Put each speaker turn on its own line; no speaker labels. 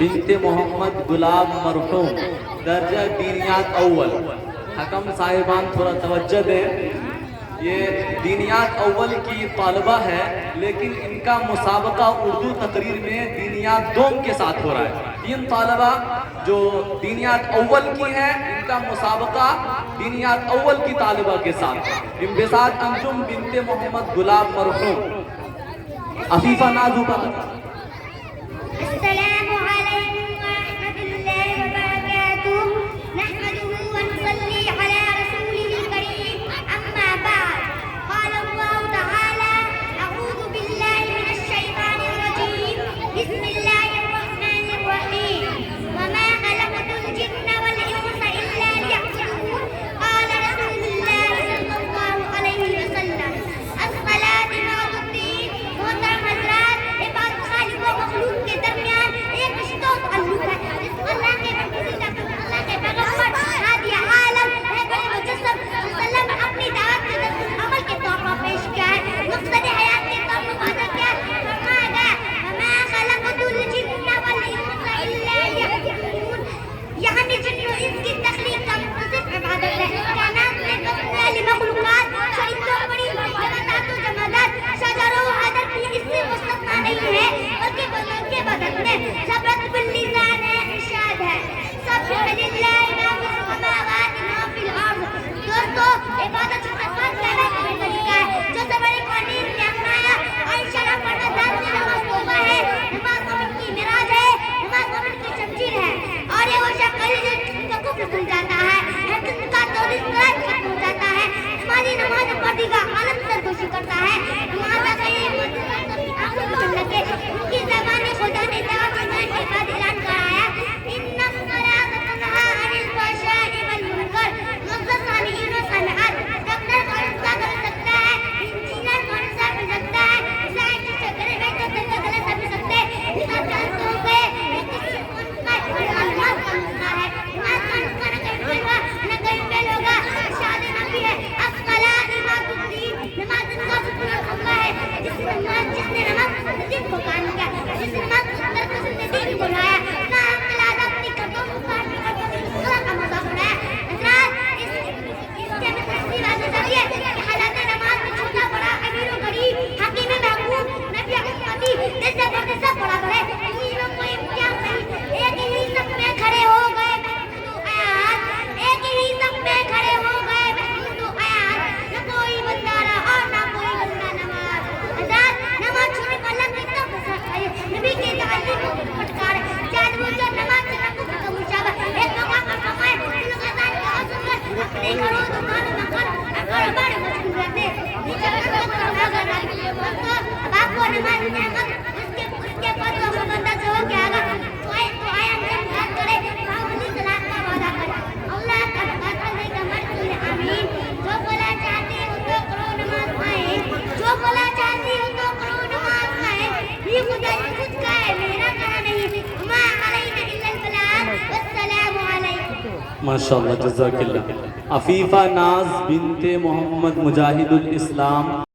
بنت محمد گلاب مرحوم، درجہ دینیات اول۔ حکم صاحبان تھوڑا توجہ دیں، یہ دینیات اول کی طالبہ ہے، لیکن ان کا مسابقہ اردو تقریر میں دینیات دوم کے ساتھ ہو رہا ہے۔ 3 طالبہ جو دینیات اول کی ہیں، ان کا مسابقہ دینیات اول کی طالبہ کے ساتھ۔ انبساط انجم بنت محمد گلاب مرحوم، عفیفہ ناز اوپر۔
السلام علیکم ورحمۃ اللہ وبرکاتہ، نحمده ونصلی علی رسوله الکریم، اما بعد، قال اللہ تعالی اعوذ باللہ من الشیطان الرجیم، بسم اللہ الرحمن الرحیم، وما خلقت الجن والانس الا لیعبدون، قال رسول اللہ صلی اللہ علیہ وسلم۔ الصلاۃ بعد الدین، محترم حضرات، عبادت خالق و مخلوق کے درمیان ایک رشتہ و تعلق ہے، جس اللہ کے اللہ کے پیغمبر ہادی عالم پیغمبر مجسم صلی اللہ علیہ وسلم اپنی دعوت کے دستور عمل کے طور پر پیش کیا ہے، مقصد حیات کے طور پر وعدہ کیا ہے، فرمایا گیا وما خلقت الجن والانس الا لیعبدون، یعنی جن و انس کی تخلیق کا مقصد عبادت ہے۔ کائنات میں بسنے والی مخلوقات شریف و بڑی جمادات و جمادات شجر و حجر بھی اس سے مستثنی نہیں ہے، بلکہ بدن کے بدن میں ثبت باللسان ارشاد ہے، سبح للہ ما فی السماوات ما فی الارض۔ دوستو، عبادت خدمت کرنے کا ایک طریقہ ہے جو سبر قانون نے اپنایا۔ عائشہ فرماتی ہیں نماز توبہ ہے، نماز مومن کی معراج ہے، نماز مومن کی شمشیر ہے، اور یہ وہ شخص جو جن کا کفر کھل جاتا ہے، جن کا توحید ختم ہو جاتا ہے، نمازی نماز پڑھنے کا عالم سرگوشی کرتا ہے، نماز ان کی زبان خدا نے دعوت ایمان کے بعد اعلان کرایا ان الصلاۃ تنہی عن الفحشاء والمنکر۔ معزز سامعین و سامعات، ڈاکٹر کون سا کر سکتا ہے، انجینئر کون سا کر سکتا ہے، سائنس کے چکر میں تو غلط سمجھ سکتے ہیں۔ نماز جانتے ہوں گے معلومات کا مسئلہ ہے، نماز کا نہ کہیں ہوگا نہ کہیں فیل ہوگا۔ شاد نبی ہے الصلاۃ بعد الدین، نماز کا ستون خمبہ ہے، جس نے نماز دین کو قائم کیا، جس نے نماز کو زندگی بنایا، نہ قلادہ اپنی قدموں کو قائم کر خدا کا مذاق اڑایا۔ حضرات، اس کے میں تفصیل واضح کر ہے کہ حالات نماز میں چھوٹا بڑا امیر و غریب حکیم محبوب نبی امتی جیسے بڑے سب برابر ہے، کسی میں کوئی امتیاز نہیں، ایک ہی سب میں کھڑے ہو گئے محمود آیات، ایک ہی سب میں کھڑے ہو گئے محمود آیات، نہ کوئی بندہ رہا اور نہ کوئی بندہ نماز۔ حضرات، نماز چھوڑنے کو اللہ کتنا پسند ہے، نبی کے تعلیم کو پھٹکار ہے، جان بوجھ کر نماز سے رکھو کا مشابہ ایک موقع پر فرمائے دل غزان کا حسن کر اپنے گھروں دکانوں مکان کاروبار میں مشغول رہتے نیچے اگر اب آپ کو نماز نعمت اس کے پاس تو بندہ جو ہو گیا گا تو آیا ہم بات کرے پابندی صلاۃ کا وعدہ کرے۔ اللہ کا بات کرنے کا مرد آمین۔ جو بولا چاہتے ہو تو کرو نماز قائم، جو بولا چاہتے ہو تو کرو نماز قائم، یہ خدا خود کا ہے، میرا کہا نہیں، ما علینا الا البلاغ، والسلام علیکم۔
ماشاءاللہ، جزاک اللہ۔ عفیفہ ناز بنت محمد مجاہد الاسلام۔